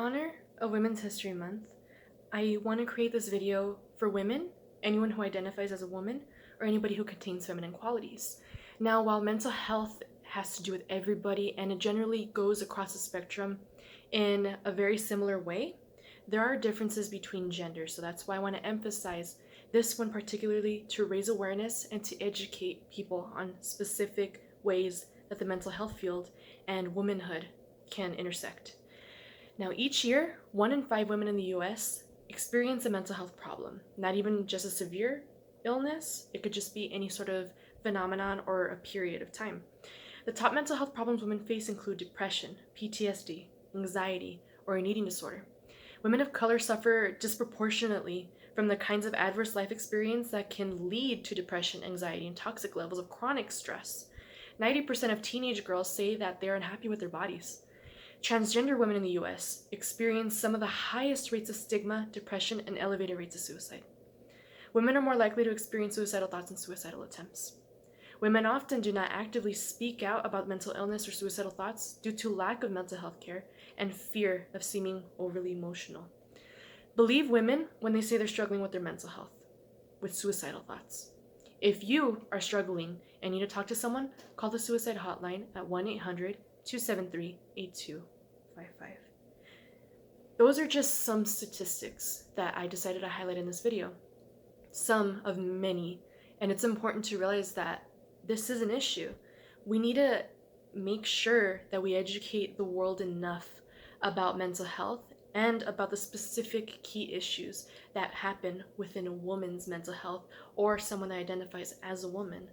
honor of Women's History Month, I want to create this video for women, anyone who identifies as a woman, or anybody who contains feminine qualities. Now, while mental health has to do with everybody and it generally goes across the spectrum in a very similar way, there are differences between genders. So that's why I want to emphasize this one particularly to raise awareness and to educate people on specific ways that the mental health field and womanhood can intersect. Now, each year, 1 in 5 women in the US experience a mental health problem. Not even just a severe illness, it could just be any sort of phenomenon or a period of time. The top mental health problems women face include depression, PTSD, anxiety, or an eating disorder. Women of color suffer disproportionately from the kinds of adverse life experience that can lead to depression, anxiety, and toxic levels of chronic stress. 90% of teenage girls say that they're unhappy with their bodies. Transgender women in the US experience some of the highest rates of stigma, depression, and elevated rates of suicide. Women are more likely to experience suicidal thoughts and suicidal attempts. Women often do not actively speak out about mental illness or suicidal thoughts due to lack of mental health care and fear of seeming overly emotional. Believe women when they say they're struggling with their mental health, with suicidal thoughts. If you are struggling and need to talk to someone, call the suicide hotline at 1-800-273-8255. Those are just some statistics that I decided to highlight in this video. Some of many, and it's important to realize that this is an issue. We need to make sure that we educate the world enough about mental health and about the specific key issues that happen within a woman's mental health or someone that identifies as a woman.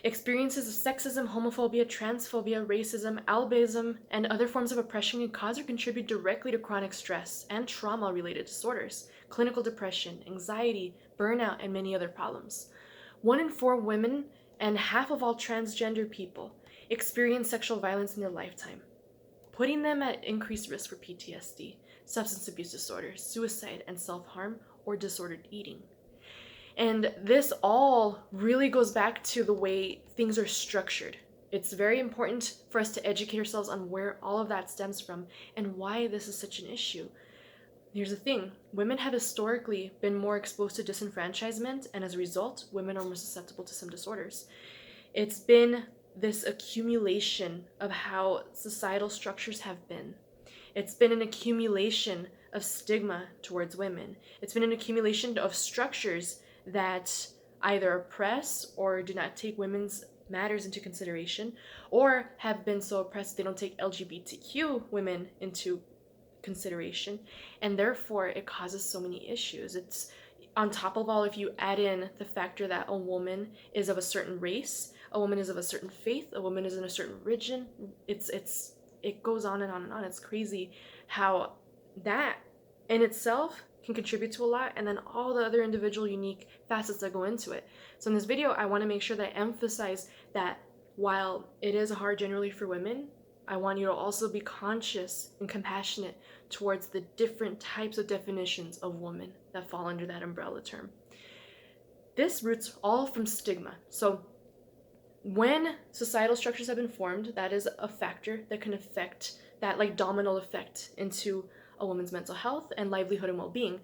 Experiences of sexism, homophobia, transphobia, racism, albinism, and other forms of oppression can cause or contribute directly to chronic stress and trauma-related disorders, clinical depression, anxiety, burnout, and many other problems. 1 in 4 women and half of all transgender people experience sexual violence in their lifetime, putting them at increased risk for PTSD, substance abuse disorders, suicide, and self-harm or disordered eating. And this all really goes back to the way things are structured. It's very important for us to educate ourselves on where all of that stems from and why this is such an issue. Here's the thing, women have historically been more exposed to disenfranchisement, and as a result, women are more susceptible to some disorders. It's been this accumulation of how societal structures have been. It's been an accumulation of stigma towards women. It's been an accumulation of structures that either oppress or do not take women's matters into consideration, or have been so oppressed they don't take LGBTQ women into consideration, and therefore it causes so many issues. It's on top of all, if you add in the factor that a woman is of a certain race, a woman is of a certain faith, a woman is in a certain religion, it goes on and on and on. It's crazy how that in itself can contribute to a lot, and then all the other individual unique facets that go into it. So in this video, I want to make sure that I emphasize that while it is hard generally for women, I want you to also be conscious and compassionate towards the different types of definitions of woman that fall under that umbrella term. This roots all from stigma. So when societal structures have been formed, that is a factor that can affect that like domino effect into a woman's mental health and livelihood and well-being.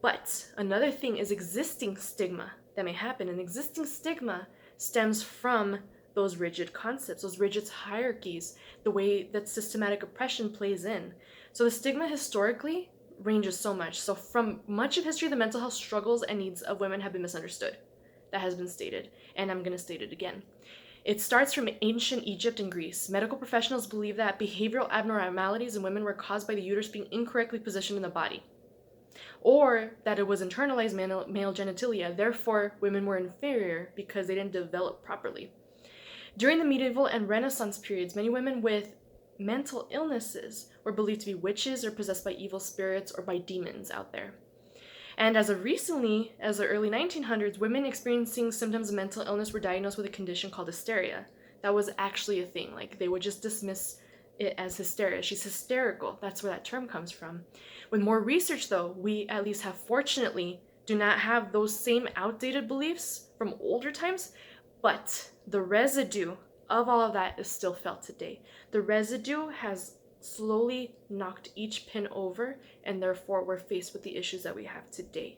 But another thing is existing stigma that may happen, and existing stigma stems from those rigid concepts, those rigid hierarchies, the way that systematic oppression plays in. So the stigma historically ranges so much. So from much of history, the mental health struggles and needs of women have been misunderstood. That has been stated, and I'm going to state it again. It starts from ancient Egypt and Greece. Medical professionals believe that behavioral abnormalities in women were caused by the uterus being incorrectly positioned in the body, or that it was internalized male genitalia. Therefore, women were inferior because they didn't develop properly. During the medieval and Renaissance periods, many women with mental illnesses were believed to be witches or possessed by evil spirits or by demons out there. And as of recently, as the early 1900s, women experiencing symptoms of mental illness were diagnosed with a condition called hysteria. That was actually a thing. Like, they would just dismiss it as hysteria. She's hysterical. That's where that term comes from. With more research, though, we at least have, fortunately, do not have those same outdated beliefs from older times, but the residue of all of that is still felt today. The residue has slowly knocked each pin over, and therefore we're faced with the issues that we have today.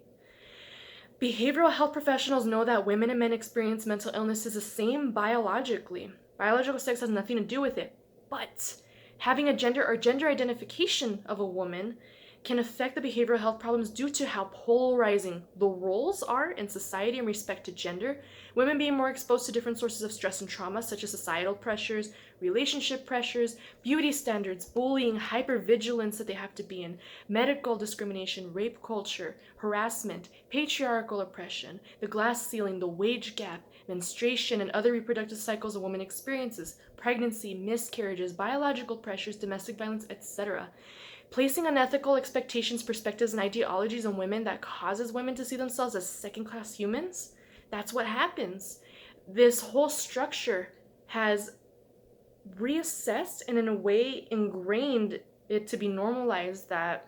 Behavioral health professionals know that women and men experience mental illnesses the same biologically. Biological sex has nothing to do with it, but having a gender or gender identification of a woman can affect the behavioral health problems due to how polarizing the roles are in society in respect to gender. Women being more exposed to different sources of stress and trauma, such as societal pressures, relationship pressures, beauty standards, bullying, hypervigilance that they have to be in, medical discrimination, rape culture, harassment, patriarchal oppression, the glass ceiling, the wage gap, menstruation, and other reproductive cycles a woman experiences, pregnancy, miscarriages, biological pressures, domestic violence, etc. Placing unethical expectations, perspectives, and ideologies on women that causes women to see themselves as second-class humans. That's what happens. This whole structure has reassessed and in a way ingrained it to be normalized that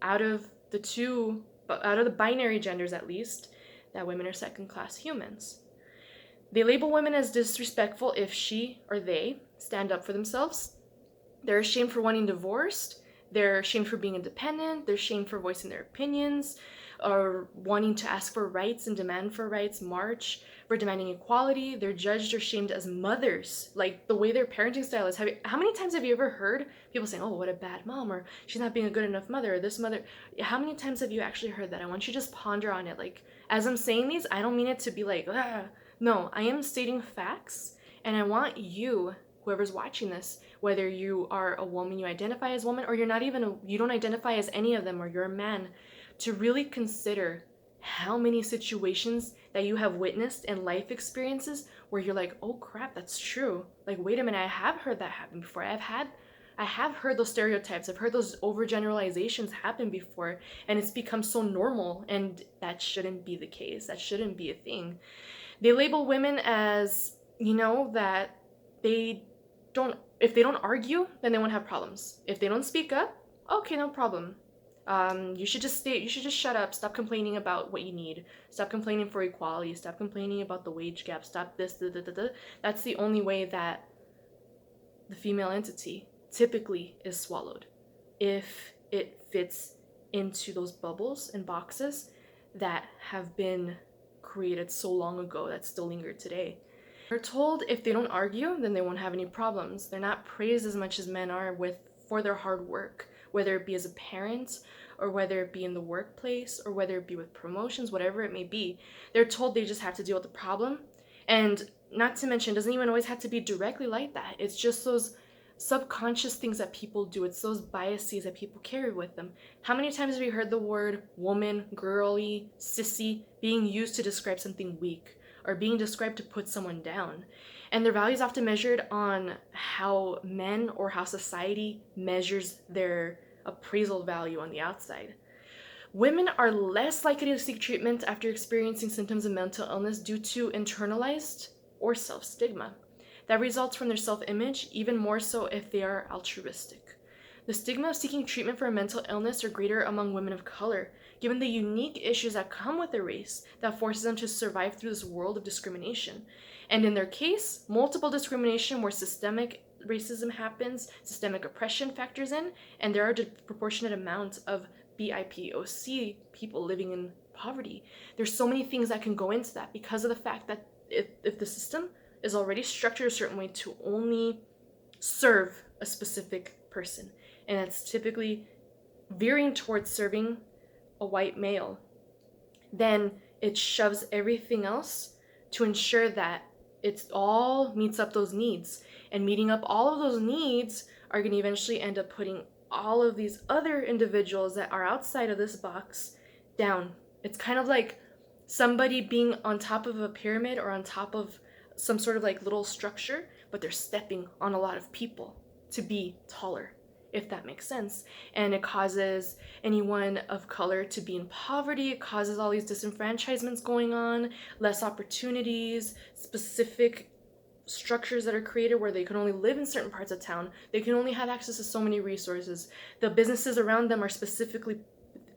out of the binary genders at least, that women are second-class humans. They label women as disrespectful if she or they stand up for themselves. They're ashamed for wanting divorced. They're shamed for being independent. They're shamed for voicing their opinions or wanting to ask for rights and demand for rights, march for demanding equality. They're judged or shamed as mothers, like the way their parenting style is. How many times have you ever heard people saying, oh, what a bad mom, or she's not being a good enough mother, or this mother? How many times have you actually heard that? I want you to just ponder on it. Like, as I'm saying these, I don't mean it to be like, ah. No, I am stating facts, and I want you, whoever's watching this, whether you are a woman, you identify as a woman, or you're not even you don't identify as any of them, or you're a man, to really consider how many situations that you have witnessed in life experiences where you're like, oh crap, that's true. Like, wait a minute, I have heard that happen before. I have heard those stereotypes. I've heard those overgeneralizations happen before, and it's become so normal, and that shouldn't be the case. That shouldn't be a thing. They label women as, that if they don't argue, then they won't have problems. If they don't speak up, okay, no problem. You should just shut up, stop complaining about what you need, stop complaining for equality, stop complaining about the wage gap, stop this, da, da, da, da. That's the only way that the female entity typically is swallowed, if it fits into those bubbles and boxes that have been created so long ago that still linger today. They're told if they don't argue, then they won't have any problems. They're not praised as much as men are for their hard work, whether it be as a parent or whether it be in the workplace or whether it be with promotions, whatever it may be. They're told they just have to deal with the problem. And not to mention, it doesn't even always have to be directly like that. It's just those subconscious things that people do. It's those biases that people carry with them. How many times have you heard the word woman, girly, sissy being used to describe something weak or being described to put someone down? And their value is often measured on how men or how society measures their appraisal value on the outside. Women are less likely to seek treatment after experiencing symptoms of mental illness due to internalized or self-stigma that results from their self-image, even more so if they are altruistic. The stigma of seeking treatment for a mental illness are greater among women of color, given the unique issues that come with their race that forces them to survive through this world of discrimination. And in their case, multiple discrimination where systemic racism happens, systemic oppression factors in, and there are a disproportionate amount of BIPOC people living in poverty. There's so many things that can go into that because of the fact that if the system is already structured a certain way to only serve a specific person, and it's typically veering towards serving a white male, then it shoves everything else to ensure that it all meets up those needs. And meeting up all of those needs are going to eventually end up putting all of these other individuals that are outside of this box down. It's kind of like somebody being on top of a pyramid or on top of some sort of like little structure, but they're stepping on a lot of people to be taller, if that makes sense. And it causes anyone of color to be in poverty. It causes all these disenfranchisements going on, less opportunities, specific structures that are created where they can only live in certain parts of town. They can only have access to so many resources. The businesses around them are specifically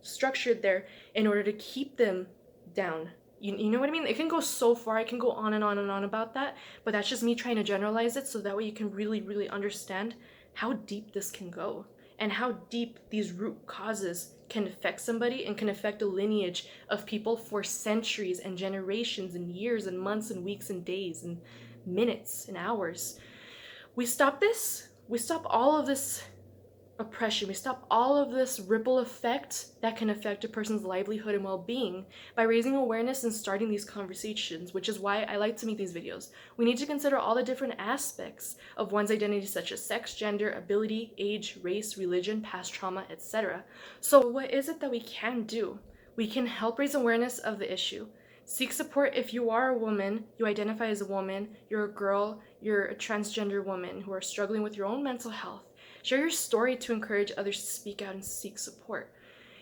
structured there in order to keep them down. You know what I mean? It can go so far. I can go on and on and on about that, but that's just me trying to generalize it so that way you can really, really understand how deep this can go and how deep these root causes can affect somebody and can affect a lineage of people for centuries and generations and years and months and weeks and days and minutes and hours. We stop this, we stop all of this oppression, we stop all of this ripple effect that can affect a person's livelihood and well-being by raising awareness and starting these conversations, which is why I like to make these videos. We need to consider all the different aspects of one's identity, such as sex, gender, ability, age, race, religion, past trauma, etc. So what is it that we can do? We can help raise awareness of the issue. Seek support if you are a woman, you identify as a woman, you're a girl, you're a transgender woman who are struggling with your own mental health. Share your story to encourage others to speak out and seek support.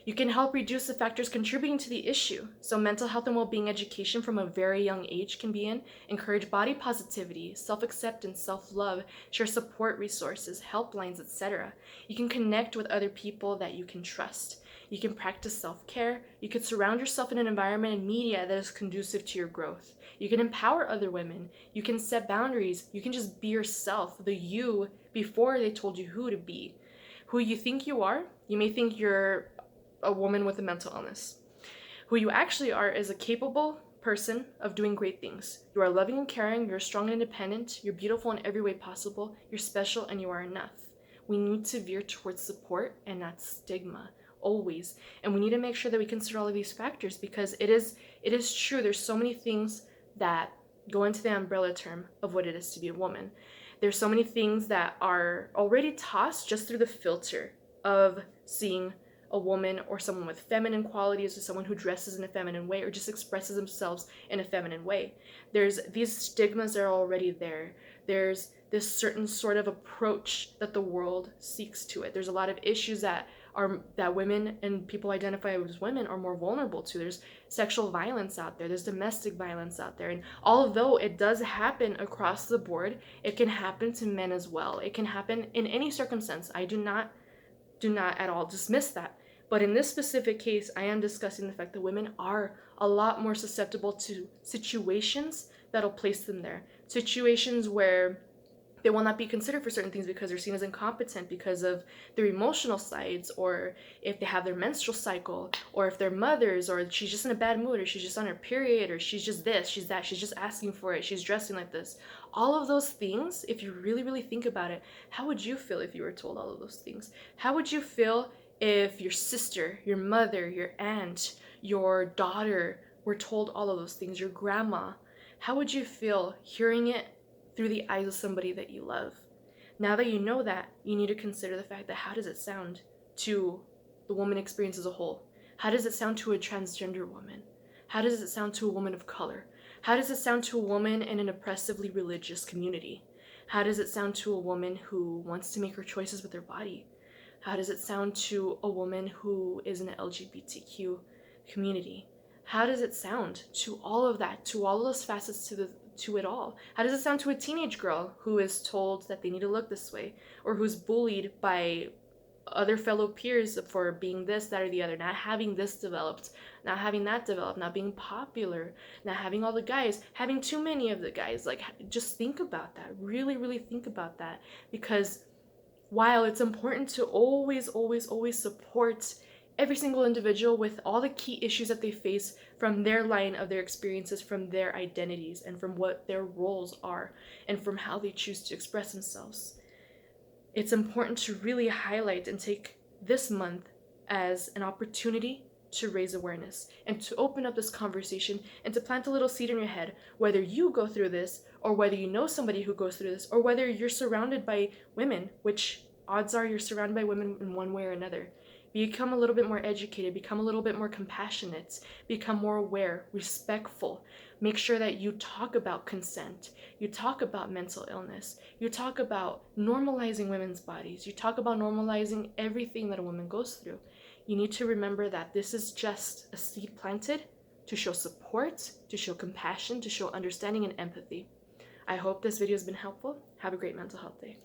You can help reduce the factors contributing to the issue. So mental health and well-being education from a very young age can be in. Encourage body positivity, self-acceptance, self-love, share support resources, helplines, etc. You can connect with other people that you can trust. You can practice self-care. You can surround yourself in an environment and media that is conducive to your growth. You can empower other women. You can set boundaries. You can just be yourself, the you before they told you who to be. Who you think you are, you may think you're a woman with a mental illness. Who you actually are is a capable person of doing great things. You are loving and caring, you're strong and independent, you're beautiful in every way possible, you're special, and you are enough. We need to veer towards support and not stigma, always. And we need to make sure that we consider all of these factors, because it is true, there's so many things that go into the umbrella term of what it is to be a woman. There's so many things that are already tossed just through the filter of seeing a woman or someone with feminine qualities, or someone who dresses in a feminine way or just expresses themselves in a feminine way. There's these stigmas that are already there. There's this certain sort of approach that the world seeks to it. There's a lot of issues that women and people identify as women are more vulnerable to. There's sexual violence out there, there's domestic violence out there, and although it does happen across the board, it can happen to men as well. It can happen in any circumstance. I do not at all dismiss that. But in this specific case, I am discussing the fact that women are a lot more susceptible to situations that'll place them there. Situations where they will not be considered for certain things because they're seen as incompetent because of their emotional sides, or if they have their menstrual cycle, or if they're mothers, or she's just in a bad mood, or she's just on her period, or she's just this, she's that, she's just asking for it, she's dressing like this. All of those things, if you really, really think about it, how would you feel if you were told all of those things? How would you feel if your sister, your mother, your aunt, your daughter were told all of those things, your grandma? How would you feel hearing it through the eyes of somebody that you love? Now that you know that, you need to consider the fact that how does it sound to the woman experience as a whole? How does it sound to a transgender woman? How does it sound to a woman of color? How does it sound to a woman in an oppressively religious community? How does it sound to a woman who wants to make her choices with her body? How does it sound to a woman who is in the LGBTQ community? How does it sound to all of that, to all of those facets to it all? How does it sound to a teenage girl who is told that they need to look this way, or who's bullied by other fellow peers for being this, that, or the other, not having this developed, not having that developed, not being popular, not having all the guys, having too many of the guys? Like, just think about that. Really, really think about that, because while it's important to always, always, always support every single individual with all the key issues that they face from their line of their experiences, from their identities, and from what their roles are, and from how they choose to express themselves, it's important to really highlight and take this month as an opportunity to raise awareness and to open up this conversation and to plant a little seed in your head, whether you go through this, or whether you know somebody who goes through this, or whether you're surrounded by women, which odds are you're surrounded by women in one way or another. Become a little bit more educated, become a little bit more compassionate, become more aware, respectful. Make sure that you talk about consent, you talk about mental illness, you talk about normalizing women's bodies, you talk about normalizing everything that a woman goes through. You need to remember that this is just a seed planted to show support, to show compassion, to show understanding and empathy. I hope this video has been helpful. Have a great mental health day.